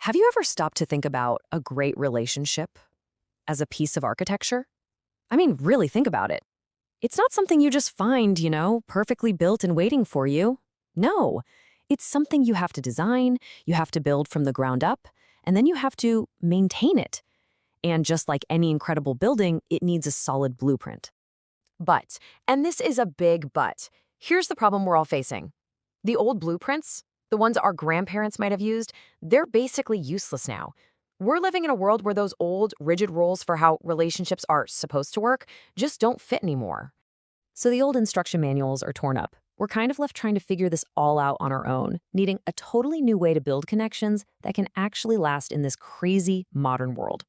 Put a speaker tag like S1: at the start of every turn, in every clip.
S1: Have you ever stopped to think about a great relationship as a piece of architecture? I mean, really think about it. It's not something you just find, perfectly built and waiting for you. No, it's something you have to design, you have to build from the ground up, and then you have to maintain it. And just like any incredible building, it needs a solid blueprint. But, and this is a big but, here's the problem we're all facing. The old blueprints, the ones our grandparents might have used, they're basically useless now. We're living in a world where those old, rigid rules for how relationships are supposed to work just don't fit anymore. So the old instruction manuals are torn up. We're kind of left trying to figure this all out on our own, needing a totally new way to build connections that can actually last in this crazy modern world.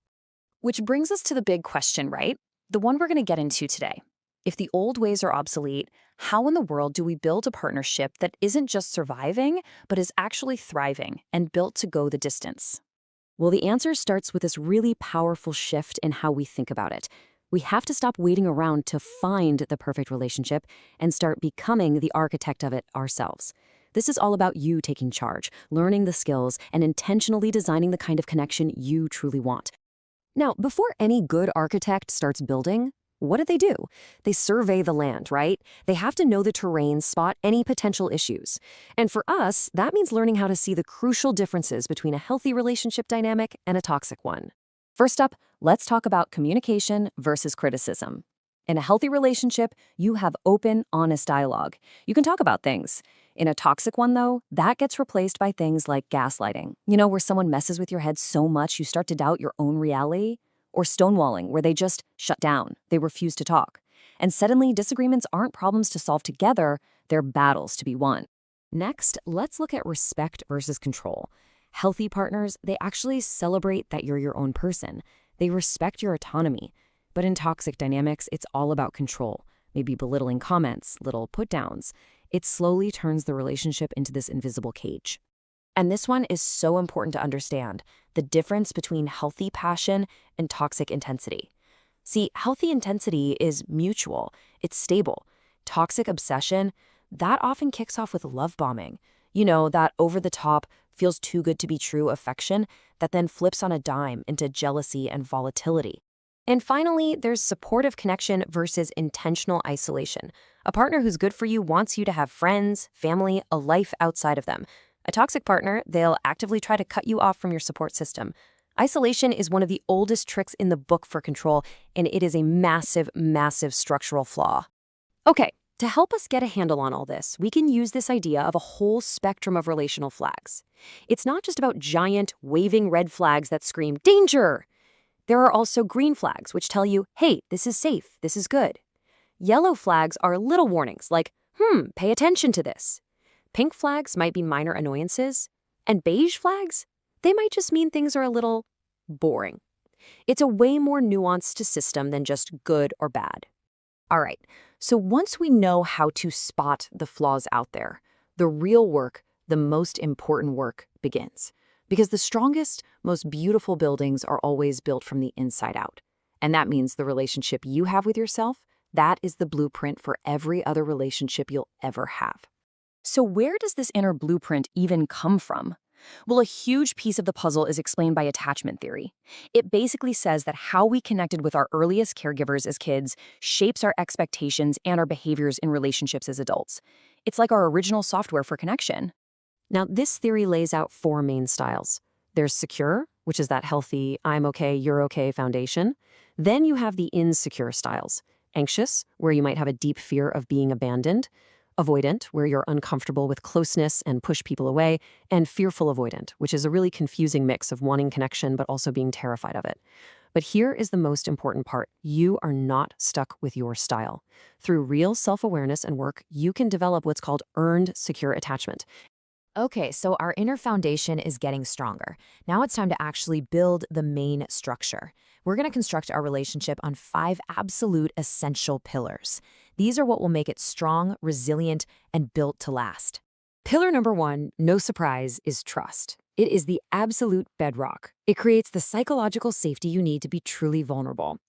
S2: Which brings us to the big question, right? The one we're going to get into today. If the old ways are obsolete, how in the world do we build a partnership that isn't just surviving, but is actually thriving and built to go the distance?
S1: Well, the answer starts with this really powerful shift in how we think about it. We have to stop waiting around to find the perfect relationship and start becoming the architect of it ourselves. This is all about you taking charge, learning the skills, and intentionally designing the kind of connection you truly want. Now, before any good architect starts building, what do? They survey the land, right? They have to know the terrain, spot any potential issues. And for us, that means learning how to see the crucial differences between a healthy relationship dynamic and a toxic one. First up, let's talk about communication versus criticism. In a healthy relationship, you have open, honest dialogue. You can talk about things. In a toxic one, though, that gets replaced by things like gaslighting. Where someone messes with your head so much you start to doubt your own reality. Or stonewalling, where they just shut down, they refuse to talk. And suddenly, disagreements aren't problems to solve together, they're battles to be won. Next, let's look at respect versus control. Healthy partners, they actually celebrate that you're your own person. They respect your autonomy. But in toxic dynamics, it's all about control, maybe belittling comments, little put-downs. It slowly turns the relationship into this invisible cage. And this one is so important to understand, the difference between healthy passion and toxic intensity. See, healthy intensity is mutual, it's stable. Toxic obsession, that often kicks off with love bombing. That over-the-top, feels too good to be true affection that then flips on a dime into jealousy and volatility. And finally, there's supportive connection versus intentional isolation. A partner who's good for you wants you to have friends, family, a life outside of them. A toxic partner, they'll actively try to cut you off from your support system. Isolation is one of the oldest tricks in the book for control, and it is a massive, massive structural flaw. Okay, to help us get a handle on all this, we can use this idea of a whole spectrum of relational flags. It's not just about giant, waving red flags that scream, danger! There are also green flags, which tell you, hey, this is safe, this is good. Yellow flags are little warnings, like, pay attention to this. Pink flags might be minor annoyances, and beige flags, they might just mean things are a little boring. It's a way more nuanced system than just good or bad. All right, so once we know how to spot the flaws out there, the real work, the most important work begins. Because the strongest, most beautiful buildings are always built from the inside out. And that means the relationship you have with yourself, that is the blueprint for every other relationship you'll ever have. So where does this inner blueprint even come from? Well, a huge piece of the puzzle is explained by attachment theory. It basically says that how we connected with our earliest caregivers as kids shapes our expectations and our behaviors in relationships as adults. It's like our original software for connection. Now, this theory lays out 4 main styles. There's secure, which is that healthy, I'm okay, you're okay foundation. Then you have the insecure styles. Anxious, where you might have a deep fear of being abandoned. Avoidant, where you're uncomfortable with closeness and push people away, and fearful avoidant, which is a really confusing mix of wanting connection but also being terrified of it. But here is the most important part. You are not stuck with your style. Through real self-awareness and work, you can develop what's called earned secure attachment. Okay, so our inner foundation is getting stronger. Now it's time to actually build the main structure. We're going to construct our relationship on 5 absolute essential pillars. These are what will make it strong, resilient, and built to last. Pillar number 1, no surprise, is trust. It is the absolute bedrock. It creates the psychological safety you need to be truly vulnerable.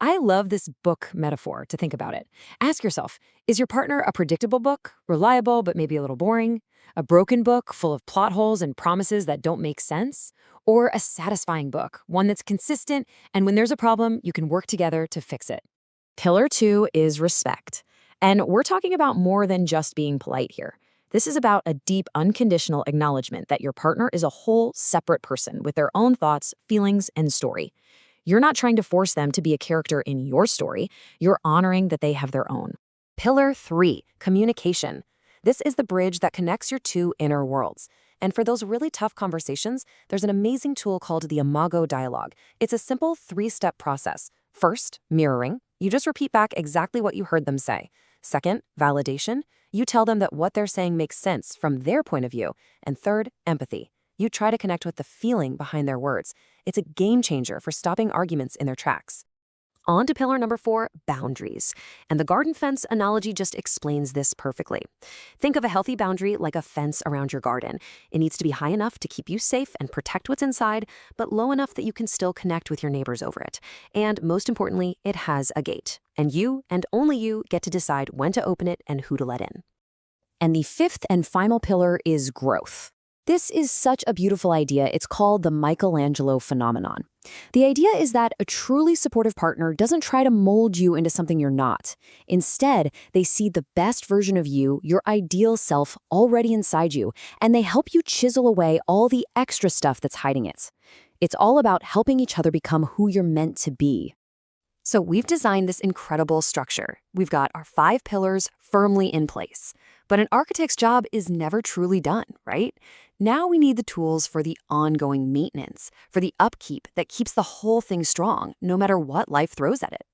S1: I love this book metaphor to think about it. Ask yourself, is your partner a predictable book, reliable but maybe a little boring? A broken book full of plot holes and promises that don't make sense? Or a satisfying book, one that's consistent and when there's a problem, you can work together to fix it? Pillar two is respect. And we're talking about more than just being polite here. This is about a deep, unconditional acknowledgement that your partner is a whole, separate person with their own thoughts, feelings, and story. You're not trying to force them to be a character in your story. You're honoring that they have their own. Pillar three, communication. This is the bridge that connects your two inner worlds. And for those really tough conversations, there's an amazing tool called the Imago Dialogue. It's a simple three-step process. First, mirroring. You just repeat back exactly what you heard them say. Second, validation. You tell them that what they're saying makes sense from their point of view. And third, empathy. You try to connect with the feeling behind their words. It's a game changer for stopping arguments in their tracks. On to pillar number four, boundaries. And the garden fence analogy just explains this perfectly. Think of a healthy boundary like a fence around your garden. It needs to be high enough to keep you safe and protect what's inside, but low enough that you can still connect with your neighbors over it. And most importantly, it has a gate. And you, and only you, get to decide when to open it and who to let in. And the fifth and final pillar is growth. This is such a beautiful idea. It's called the Michelangelo phenomenon. The idea is that a truly supportive partner doesn't try to mold you into something you're not. Instead, they see the best version of you, your ideal self, already inside you, and they help you chisel away all the extra stuff that's hiding it. It's all about helping each other become who you're meant to be. So we've designed this incredible structure. We've got our 5 pillars firmly in place. But an architect's job is never truly done, right? Now we need the tools for the ongoing maintenance, for the upkeep that keeps the whole thing strong, no matter what life throws at it.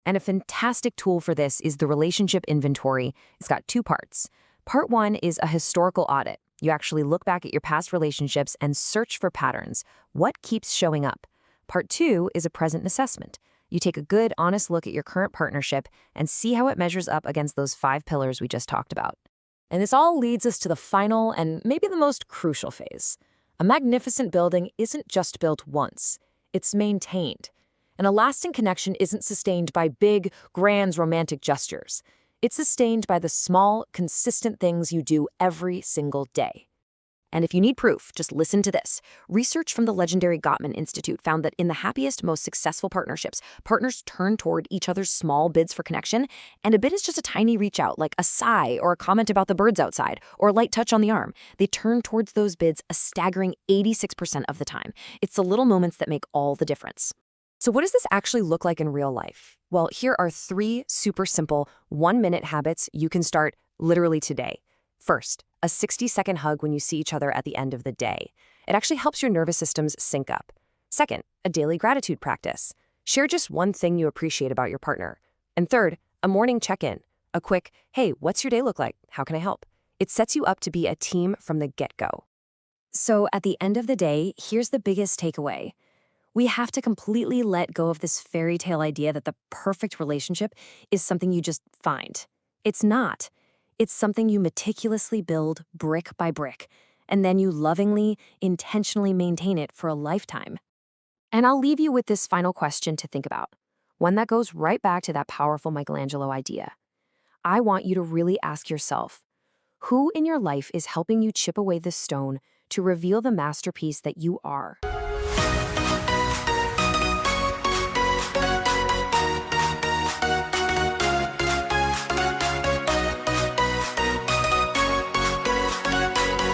S1: And a fantastic tool for this is the relationship inventory. It's got 2 parts. Part 1 is a historical audit. You actually look back at your past relationships and search for patterns. What keeps showing up? Part 2 is a present assessment. You take a good, honest look at your current partnership and see how it measures up against those 5 pillars we just talked about. And this all leads us to the final and maybe the most crucial phase. A magnificent building isn't just built once, it's maintained. And a lasting connection isn't sustained by big, grand, romantic gestures. It's sustained by the small, consistent things you do every single day. And if you need proof, just listen to this. Research from the legendary Gottman Institute found that in the happiest, most successful partnerships, partners turn toward each other's small bids for connection, and a bid is just a tiny reach out, like a sigh or a comment about the birds outside, or a light touch on the arm. They turn towards those bids a staggering 86% of the time. It's the little moments that make all the difference. So what does this actually look like in real life? Well, here are 3 super simple 1-minute habits you can start literally today. First, a 60-second hug when you see each other at the end of the day. It actually helps your nervous systems sync up. Second, a daily gratitude practice. Share just one thing you appreciate about your partner. And third, a morning check-in. A quick, hey, what's your day look like? How can I help? It sets you up to be a team from the get-go. So at the end of the day, here's the biggest takeaway. We have to completely let go of this fairy tale idea that the perfect relationship is something you just find. It's not. It's something you meticulously build brick by brick, and then you lovingly, intentionally maintain it for a lifetime. And I'll leave you with this final question to think about, one that goes right back to that powerful Michelangelo idea. I want you to really ask yourself, who in your life is helping you chip away this stone to reveal the masterpiece that you are?